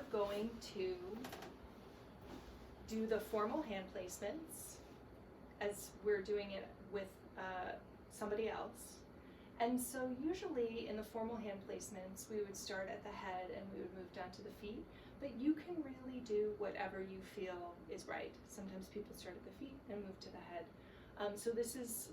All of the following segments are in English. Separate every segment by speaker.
Speaker 1: are going to do the formal hand placements as we're doing it with somebody else. And so usually in the formal hand placements, we would start at the head and we would move down to the feet, but you can really do whatever you feel is right. Sometimes people start at the feet and move to the head. So this is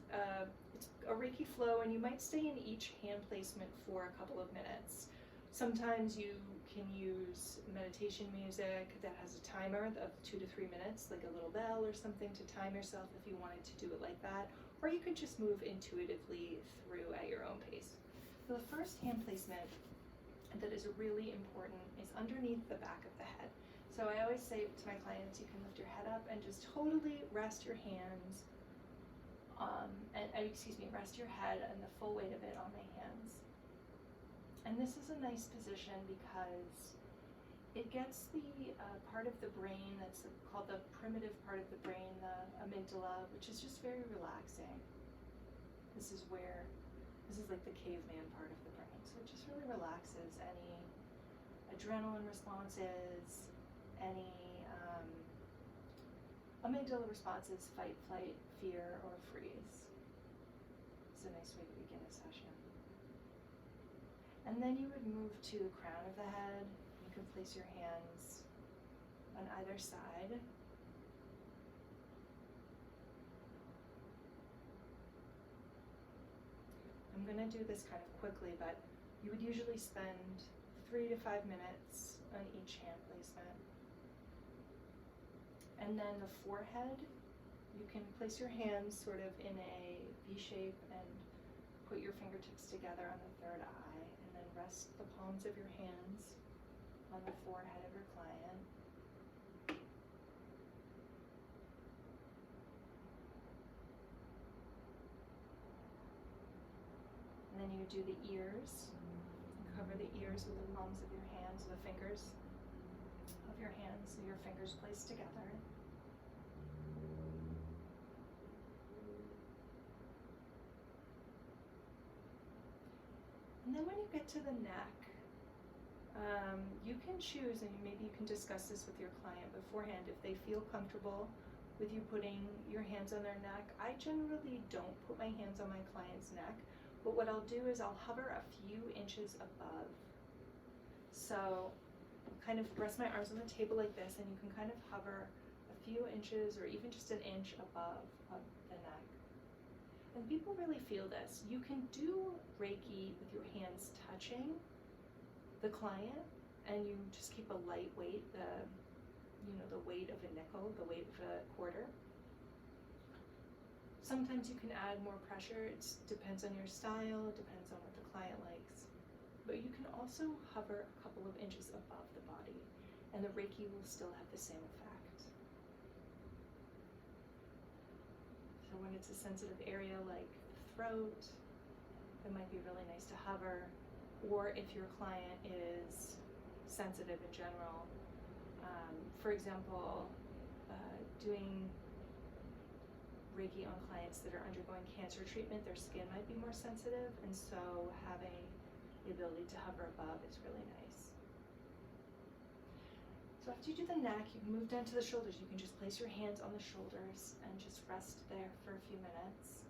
Speaker 1: it's a Reiki flow, and you might stay in each hand placement for a couple of minutes. Sometimes you can use meditation music that has a timer of 2 to 3 minutes, like a little bell or something to time yourself if you wanted to do it like that, or you could just move intuitively through at your own pace. So the first hand placement that is really important is underneath the back of the head. So I always say to my clients, you can lift your head up and just totally rest your hands rest your head and the full weight of it on my hands. And this is a nice position because it gets the part of the brain that's called the primitive part of the brain, the amygdala, which is just very relaxing. This is like the caveman part of the brain. So it just really relaxes any adrenaline responses, any amygdala responses, fight, flight, fear, or freeze. It's a nice way to begin a session. And then you would move to the crown of the head. You can place your hands on either side. I'm going to do this kind of quickly, but you would usually spend 3 to 5 minutes on each hand placement. And then the forehead, you can place your hands sort of in a V shape and put your fingertips together on the third eye, and then rest the palms of your hands on the forehead of your client. And then you do the ears. Cover the ears with the palms of your hands, the fingers of your hands, so your fingers placed together. And then when you get to the neck, you can choose, and maybe you can discuss this with your client beforehand, if they feel comfortable with you putting your hands on their neck. I generally don't put my hands on my client's neck, but what I'll do is I'll hover a few inches above. So kind of rest my arms on the table like this, and you can kind of hover a few inches or even just an inch above the neck. And people really feel this. You can do Reiki with your hands touching the client, and you just keep a light weight, the weight of a nickel, the weight of a quarter. Sometimes you can add more pressure. It depends on your style, it depends on what the client likes. But you can also hover a couple of inches above the body, and the Reiki will still have the same effect. So when it's a sensitive area like the throat, it might be really nice to hover. Or if your client is sensitive in general, for example, doing Reiki on clients that are undergoing cancer treatment, their skin might be more sensitive, and so having the ability to hover above is really nice. So after you do the neck, you can move down to the shoulders. You can just place your hands on the shoulders and just rest there for a few minutes.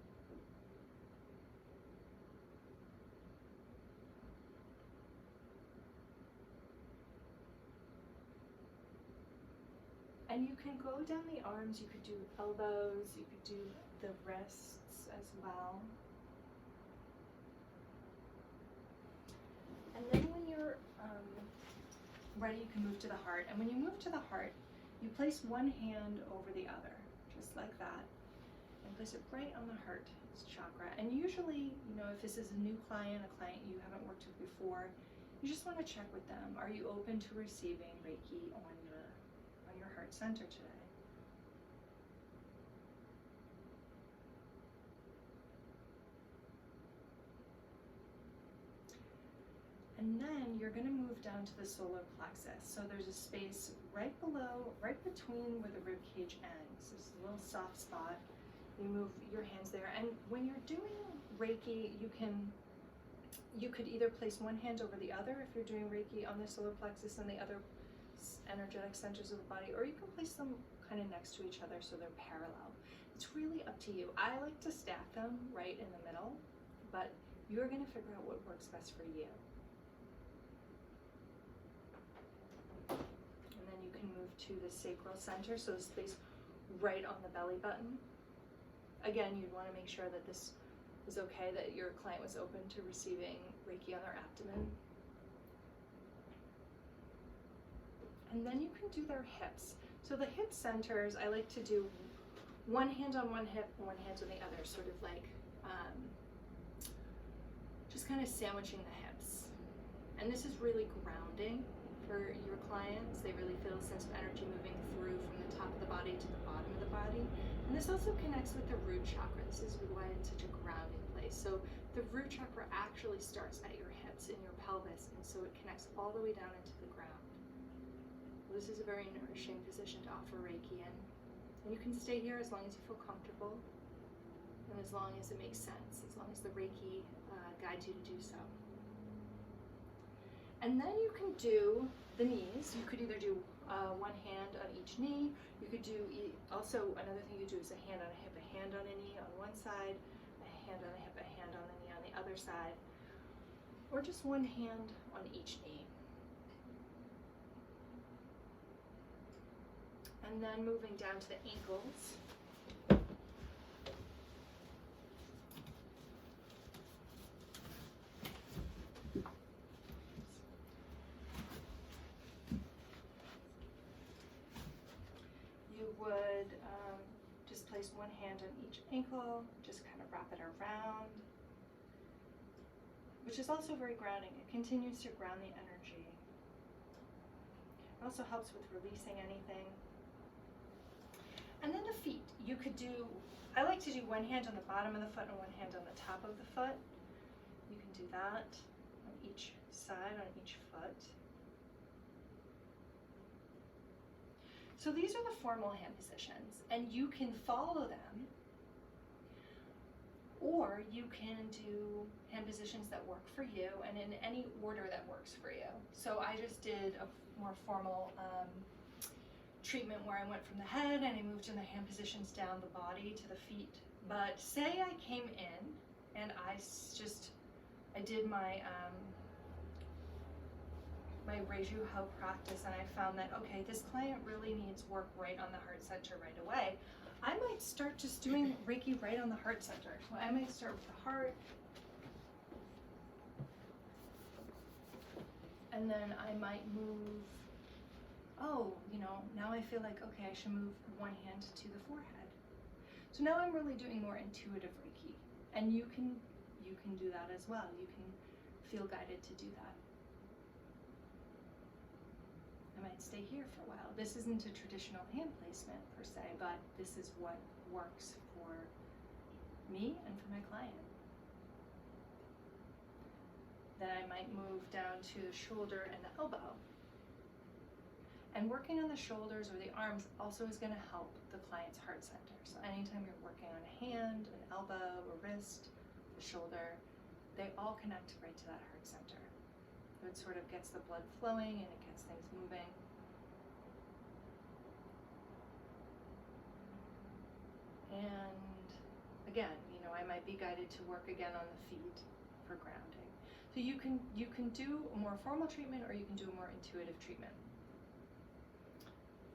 Speaker 1: And you can go down the arms, you could do elbows, you could do the wrists as well. And then when you're ready, you can move to the heart. And when you move to the heart, you place one hand over the other, just like that, and place it right on the heart chakra. And usually, if this is a new client, a client you haven't worked with before, you just want to check with them. Are you open to receiving Reiki on your heart center today? And then you're going to move down to the solar plexus. So there's a space right between where the rib cage ends. There's a little soft spot. You move your hands there. And when you're doing Reiki, you could either place one hand over the other if you're doing Reiki on the solar plexus, and the other energetic centers of the body, or you can place them kind of next to each other so they're parallel. It's really up to you. I like to stack them right in the middle, but you're going to figure out what works best for you. And then you can move to the sacral center, so the space right on the belly button. Again, you'd want to make sure that this is okay, that your client was open to receiving Reiki on their abdomen. And then you can do their hips. So the hip centers, I like to do one hand on one hip, one hand on the other, sort of like just kind of sandwiching the hips. And this is really grounding for your clients. They really feel a sense of energy moving through from the top of the body to the bottom of the body. And this also connects with the root chakra. This is why it's such a grounding place. So the root chakra actually starts at your hips, in your pelvis, and so it connects all the way down into the ground. This is a very nourishing position to offer Reiki in. And you can stay here as long as you feel comfortable and as long as it makes sense, as long as the Reiki guides you to do so. And then you can do the knees. You could either do one hand on each knee. You could do, also another thing you do is a hand on a hip, a hand on a knee on one side, a hand on a hip, a hand on a knee on the other side, or just one hand on each knee. And then moving down to the ankles. You would just place one hand on each ankle, just kind of wrap it around, which is also very grounding. It continues to ground the energy. It also helps with releasing anything. And then the feet, you could do, I like to do one hand on the bottom of the foot and one hand on the top of the foot. You can do that on each side, on each foot. So these are the formal hand positions, and you can follow them, or you can do hand positions that work for you and in any order that works for you. So I just did a more formal treatment where I went from the head and I moved in the hand positions down the body to the feet. But say I came in and I did my my Reiju Ho practice, and I found that, okay, this client really needs work right on the heart center right away. I might start just doing Reiki right on the heart center. So I might start with the heart, and then I might move, now I feel like, okay, I should move one hand to the forehead. So now I'm really doing more intuitive Reiki, and you can do that as well. You can feel guided to do that. I might stay here for a while. This isn't a traditional hand placement per se, but this is what works for me and for my client. Then I might move down to the shoulder and the elbow. And working on the shoulders or the arms also is going to help the client's heart center. So anytime you're working on a hand, an elbow, a wrist, the shoulder, they all connect right to that heart center. It sort of gets the blood flowing and it gets things moving. And again, I might be guided to work again on the feet for grounding. So you can do a more formal treatment or you can do a more intuitive treatment.